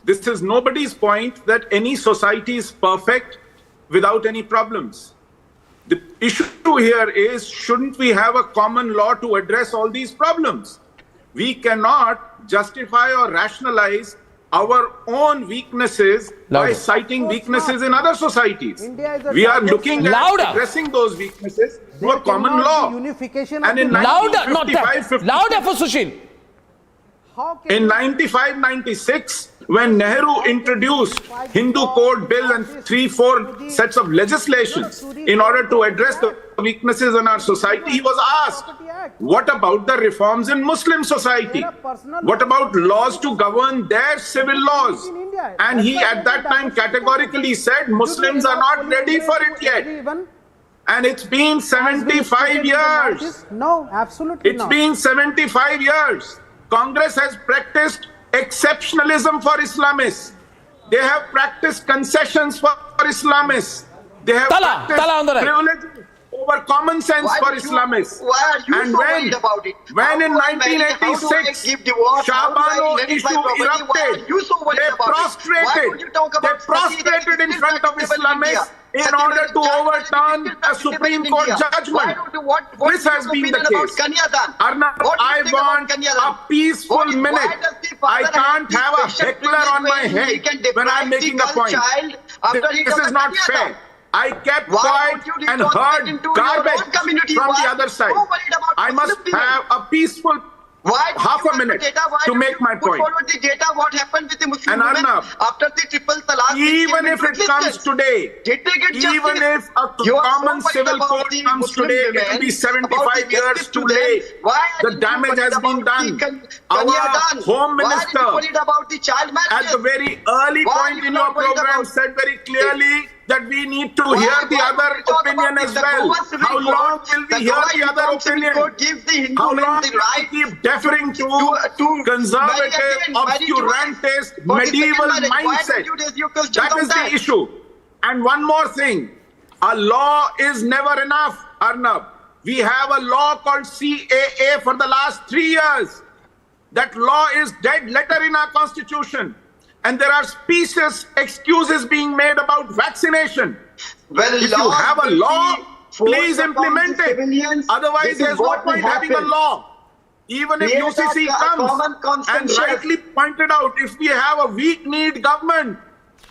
This is nobody's point that any society is perfect without any problems. The issue here is, shouldn't we have a common law to address all these problems? We cannot justify or rationalize our own weaknesses by citing weaknesses in other societies. We are looking at addressing those weaknesses through a common law. And in louder for Sushil. In 95-96, when Nehru introduced Hindu Code Bill and 3-4 sets of legislation in order to address the weaknesses in our society, he was asked, what about the reforms in Muslim society? What about laws to govern their civil laws? And he at that time categorically said, Muslims are not ready for it yet. And it's been 75 years. No, absolutely not. It's been 75 years. Congress has practiced exceptionalism for Islamists. They have practiced concessions for Islamists. They have Tala on the right. privilege over common sense for Islamists. Why are you And so worried about it? when in How do I 1986, divorce? How do I Shabano manage my issue property? Why erupted, are you so worried they about it? Why don't you talk about prostrated in front of Islamists in order to overturn a Supreme Court judgment. This has been the case. Arnab, I want a peaceful minute. I can't have a heckler on my head when I'm making a point. This is not fair. I kept quiet and heard garbage from the other side. I must have a peaceful half a minute to make my point. Forward the data, what happened with the Muslim And women Arnab, after the triple talaq? even if it comes today, even if a common civil code comes today, it will be 75 years too late. The damage has been done. Our Home Minister, at the very early point in your program, said very clearly that we need to hear the other opinion as well. How long will we hear the other opinion? How long will we keep deferring to conservative, obscurantist, medieval mindset? That is the issue. And one more thing, a law is never enough, Arnab. We have a law called CAA for the last 3 years. That law is dead letter in our constitution. And there are specious excuses being made about vaccination. If you have a law, please implement it. Otherwise, there's no point having a law. Even if UCC comes and rightly pointed out, if we have a weak-kneed government,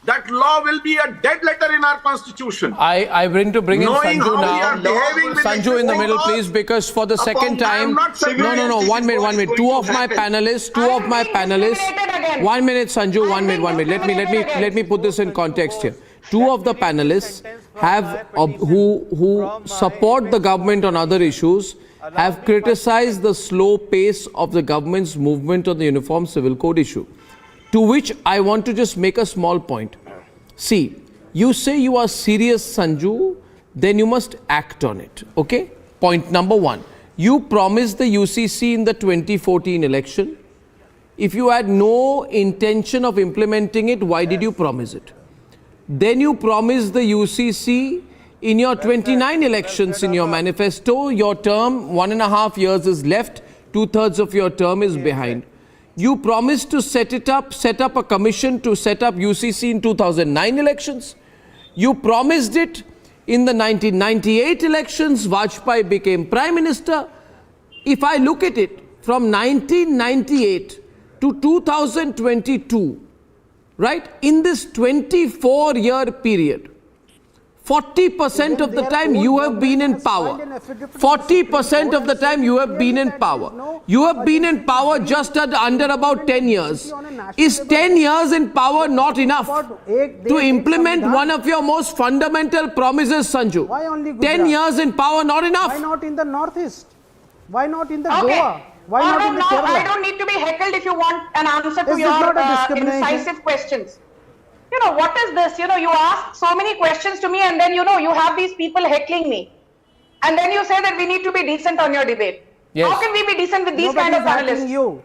that law will be a dead letter in our constitution. I bring in Knowing Sanju how we are behaving now. with Sanju in the middle, laws, please, because for the second time. No. 1 minute. Two of my panelists. 1 minute, Sanju. 1 minute. Let me put this in context here. Two of the panelists have who support the government on other issues have criticized the slow pace of the government's movement on the Uniform Civil Code issue. To which I want to just make a small point. See, you say you are serious, Sanju, then you must act on it. Okay? Point number one. You promised the UCC in the 2014 election. If you had no intention of implementing it, why did you promise it? Then you promised the UCC in your 29 elections in your manifesto. Your term, 1.5 years is left. 2/3 of your term is behind. You promised to set up a commission to set up UCC in 2009 elections. You promised it in the 1998 elections. Vajpayee became Prime Minister. If I look at it from 1998 to 2022, right, in this 24-year period, 40% of the time you have been in power. 40% of the time you have been in power. You have been in power just under about 10 years. Is 10 years in power not enough to implement one of your most fundamental promises, Sanju? 10 years in power not enough? Why not in the Northeast? Why not in the Goa? Why not in the Kerala? I don't need to be heckled if you want an answer to your incisive questions. You know, what is this? You know, you ask so many questions to me and then, you know, you have these people heckling me. And then you say that we need to be decent on your debate. Yes. How can we be decent with these kind of analysts? You.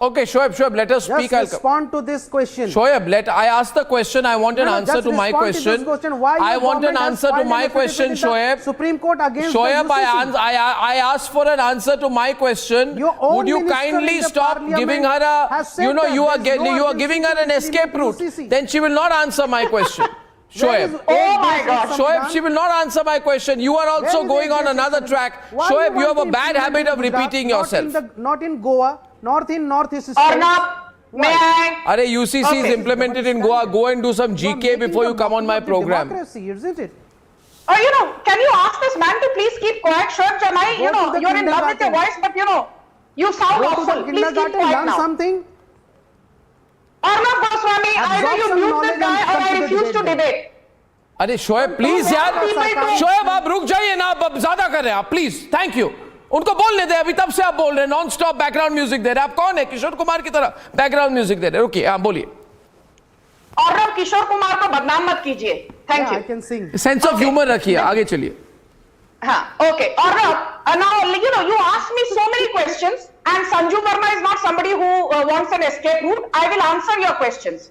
Okay, Shoaib, let us speak. Just respond to this question. Shoaib, I asked the question. I want an answer to my question. I want an answer to my question, Shoaib. Supreme Court against Shoaib, the UCC. I asked for an answer to my question. Would you kindly stop giving her a, you know, you are giving her an escape route. Then she will not answer my question. Shoaib. Oh my God. Shoaib, she will not answer my question. You are also going on another track. Shoaib, you have a bad habit of repeating yourself. Not in Goa, Northeast. Arnab, may I? Are UCC is implemented in Goa. Go and do some GK before you come on my program. Democracy, isn't it? Oh, you know, can you ask this man to please keep quiet? Shoaib Jamai, you know, you're in love with your voice, but you know, you sound awful. Please keep quiet now. Something. Arnab Goswami, either you mute this guy or I refuse to debate. अरे Shoaib please यार शोएब आप रुक जाइए ना आप ज्यादा कर रहे हैं आप प्लीज थैंक यू उनको बोलने दे अभी तब से आप बोल रहे हैं नॉन स्टॉप बैकग्राउंड म्यूजिक दे रहे हैं आप कौन है किशोर कुमार की तरह बैकग्राउंड म्यूजिक दे रहे हैं रुकिए आप बोलिए और अब किशोर कुमार को बदनाम मत कीजिए thank you sense of humour रखिए आगे चलिए हाँ ओके और now you know you asked me so many questions and Sanju Verma is not somebody who wants an escape route. I will answer your questions.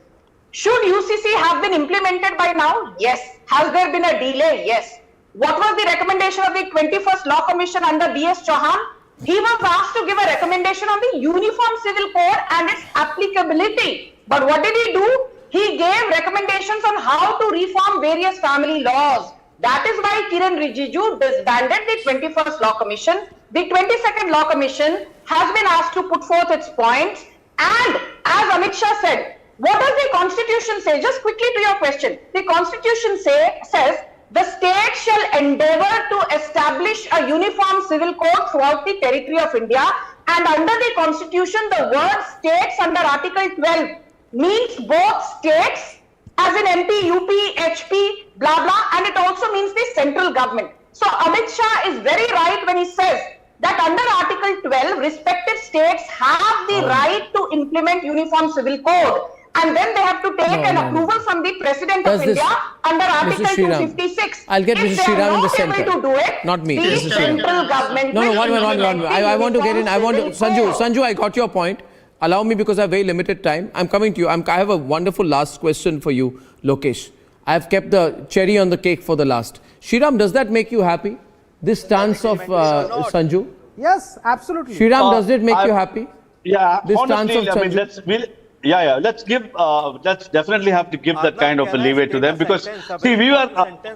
Should UCC have been implemented by now? Yes. Has there been a delay? Yes. What was the recommendation of the 21st Law Commission under B.S. Chauhan? He was asked to give a recommendation on the Uniform Civil Code and its applicability. But what did he do? He gave recommendations on how to reform various family laws. That is why Kiren Rijiju disbanded the 21st Law Commission. The 22nd Law Commission has been asked to put forth its points. And as Amit Shah said, what does the Constitution say? Just quickly to your question. The Constitution says the state shall endeavor to establish a uniform civil code throughout the territory of India. And under the Constitution, the word states under Article 12 means both states as in MP, UP, HP, blah, blah, and it also means the central government. So Amit Shah is very right when he says that under Article 12, respective states have the right to implement Uniform Civil Code. And then they have to take an approval from the President of India under Article 256. I'll get Mr. Shriram in the center. To do it, not me. the central government. No, one minute. I want to get in. Sanju, I got your point. Allow me, because I have very limited time. I'm coming to you. I have a wonderful last question for you, Lokesh. I have kept the cherry on the cake for the last. Shriram, does that make you happy? This stance of Sanju? Yes, absolutely. Shriram, does it make you happy? Yeah, this honestly, stance of Sanju? Let's definitely have to give that kind of a leeway to them, because see,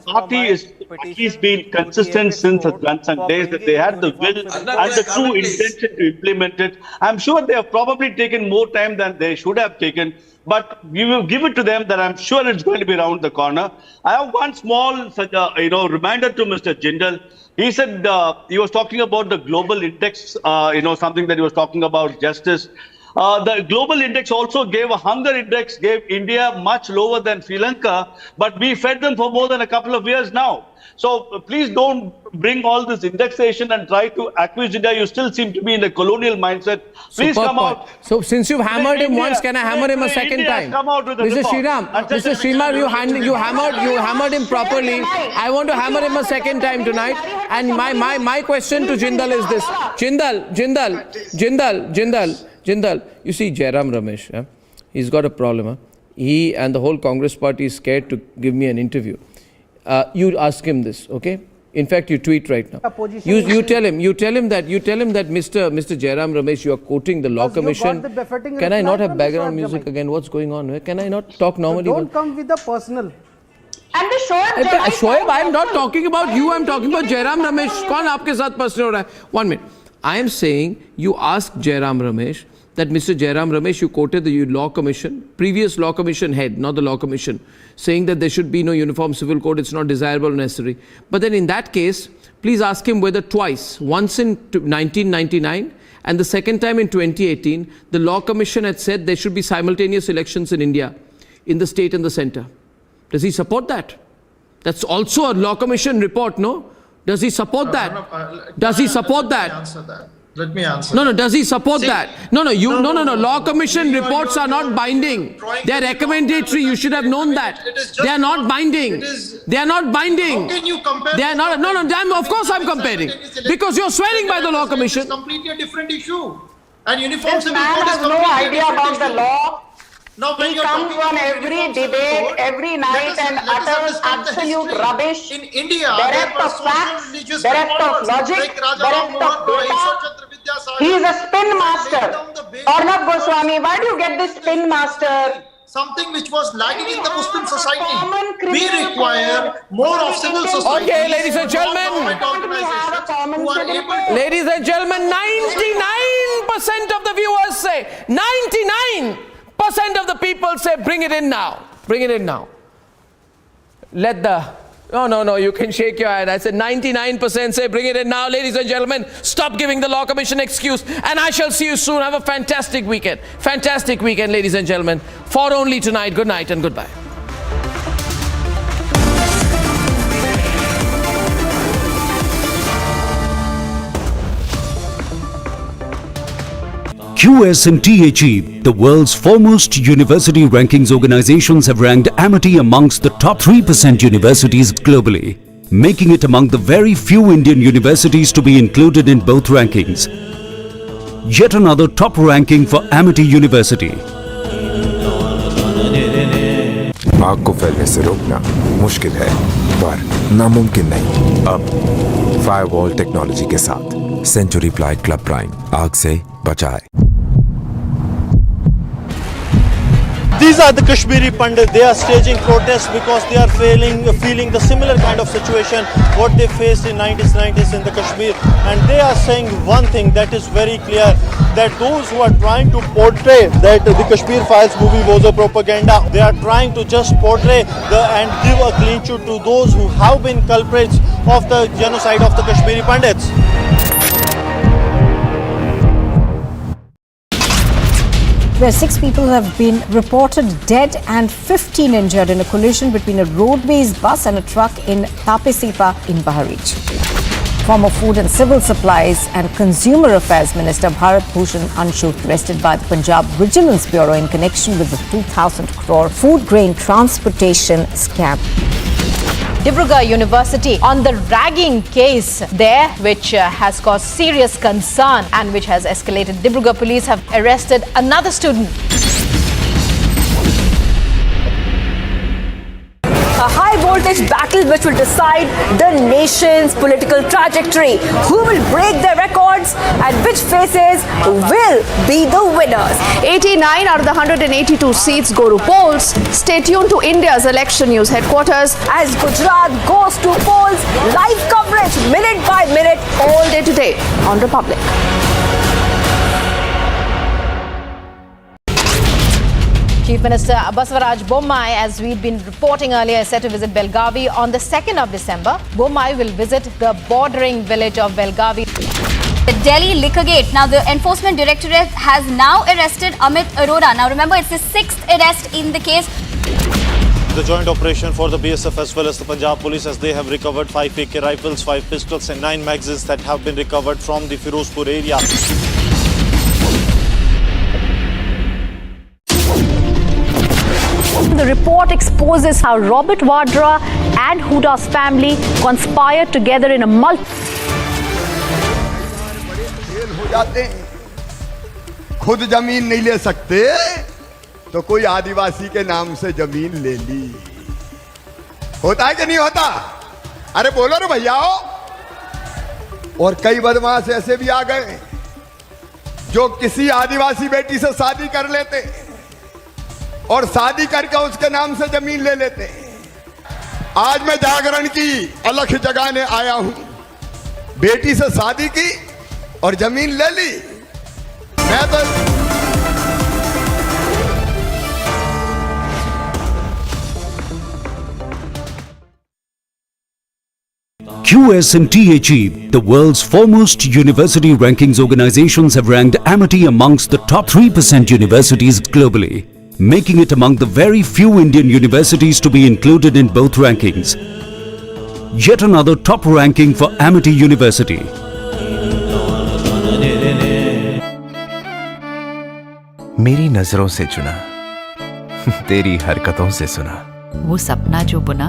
party is been consistent since the Gansang days that they had the will and the true intention to implement it. I'm sure they have probably taken more time than they should have taken, but we will give it to them that I'm sure it's going to be around the corner. I have one small reminder to Mr. Jindal. He said he was talking about the global index, something that he was talking about justice. The global index also gave a hunger index, gave India much lower than Sri Lanka, but we fed them for more than a couple of years now. So please don't bring all this indexation and try to accuse India. You still seem to be in the colonial mindset. Please come out. So since you've hammered him once, can I hammer him a second time? Mr. Shriram, you hammered him properly. I want to hammer him a second time tonight. And my question to Jindal is this. Jindal, you see Jairam Ramesh, he's got a problem. He and the whole Congress party is scared to give me an interview. You ask him this, okay? In fact, you tweet right now. You tell him that Mr. Jairam Ramesh, you are quoting the Law Commission. Can I not have background music again? What's going on? Can I not talk normally? So don't come with the personal. And the Shoaib, I am not talking about you. I am talking about Jairam Ramesh. Kaun aapke saath personal ho raha hai? 1 minute. I am saying you ask Jairam Ramesh that Mr. Jairam Ramesh, you quoted the Law Commission, previous Law Commission head, not the Law Commission, saying that there should be no uniform civil code, it's not desirable or necessary. But then in that case, please ask him whether twice, once in 1999 and the second time in 2018, the Law Commission had said there should be simultaneous elections in India, in the state and the centre. Does he support that? That's also a Law Commission report, no? Does he support that? Does he support that? Let me answer. No, does he support that? No. Law Commission reports are not binding. They are recommendatory. You should have known that. They are not binding. They are not binding. How can you compare? They are not. No. Of course, I'm comparing because you're swearing by the Law Commission. It's completely a different issue. And uniform this civil man code is has no completely idea about the law. Now, when he comes on every debate, every night and utters absolute rubbish. In India, bereft of facts, bereft of logic, bereft of data. He is a spin master. Arnab Goswami, why do you get this spin master? Something which was lagging in the Muslim society. We require more of civil society. Okay, ladies and gentlemen. Ladies and gentlemen, 99% of the viewers say, 99% of the people say, bring it in now. Bring it in now. No, you can shake your head. I said 99% say bring it in now. Ladies and gentlemen, stop giving the Law Commission excuse. And I shall see you soon. Have a fantastic weekend. Fantastic weekend, ladies and gentlemen. For only tonight. Good night and goodbye. QSMTHE, the world's foremost university rankings organizations, have ranked Amity amongst the top 3% universities globally, making it among the very few Indian universities to be included in both rankings. Yet another top ranking for Amity University. आग को फैलने से रोकना मुश्किल है पर नामुमकिन नहीं। अब फायरवॉल टेक्नोलॉजी के साथ सेंचुरी प्लाइड क्लब प्राइम आग से बचाए। These are the Kashmiri Pandits. They are staging protests because they are feeling the similar kind of situation what they faced in 1990s in the Kashmir. And they are saying one thing that is very clear, that those who are trying to portray that the Kashmir Files movie was a propaganda, they are trying to just portray and give a clean sheet to those who have been culprits of the genocide of the Kashmiri Pandits. Where 6 people have been reported dead and 15 injured in a collision between a road-based bus and a truck in Tapesipa in Bahraich. Former Food and Civil Supplies and Consumer Affairs Minister Bharat Bhushan Anshu arrested by the Punjab Vigilance Bureau in connection with the 2,000 crore food grain transportation scam. Dibrugarh University on the ragging case there, which has caused serious concern and which has escalated. Dibrugarh police have arrested another student. A high voltage battle which will decide the nation's political trajectory. Who will break their records and which faces will be the winners? 89 out of the 182 seats go to polls. Stay tuned to India's election news headquarters as Gujarat goes to polls. Live coverage minute by minute all day today on Republic. Chief Minister Basavaraj Bommai, as we'd been reporting earlier, is set to visit Belgavi on the 2nd of December. Bommai will visit the bordering village of Belgavi. The Delhi Liquor Gate. Now, the Enforcement Directorate has now arrested Amit Arora. Now, remember, it's the 6th arrest in the case. The joint operation for the BSF as well as the Punjab Police, as they have recovered 5 AK rifles, 5 pistols and 9 magazines that have been recovered from the Firozpur area. The report exposes how Robert Vadra and Huda's family conspired together in a हो जाते हैं, खुद जमीन नहीं ले सकते तो कोई आदिवासी के नाम से जमीन ले ली। होता है कि नहीं होता? अरे बोलो रे भैयाओ। और कई बदमाश ऐसे भी आ गए जो किसी आदिवासी बेटी से शादी कर लेते और शादी करके उसके नाम से जमीन ले लेते। आज मैं जागरण की अलख जगाने आया हूं। बेटी से शादी की और जमीन ले ली। मैं तो QS&T achieved. The world's foremost university rankings organizations have ranked Amity amongst the top 3% universities globally, making it among the very few Indian universities to be included in both rankings. Yet another top ranking for Amity University. मेरी नजरों से चुना, तेरी हरकतों से सुना। वो सपना जो बुना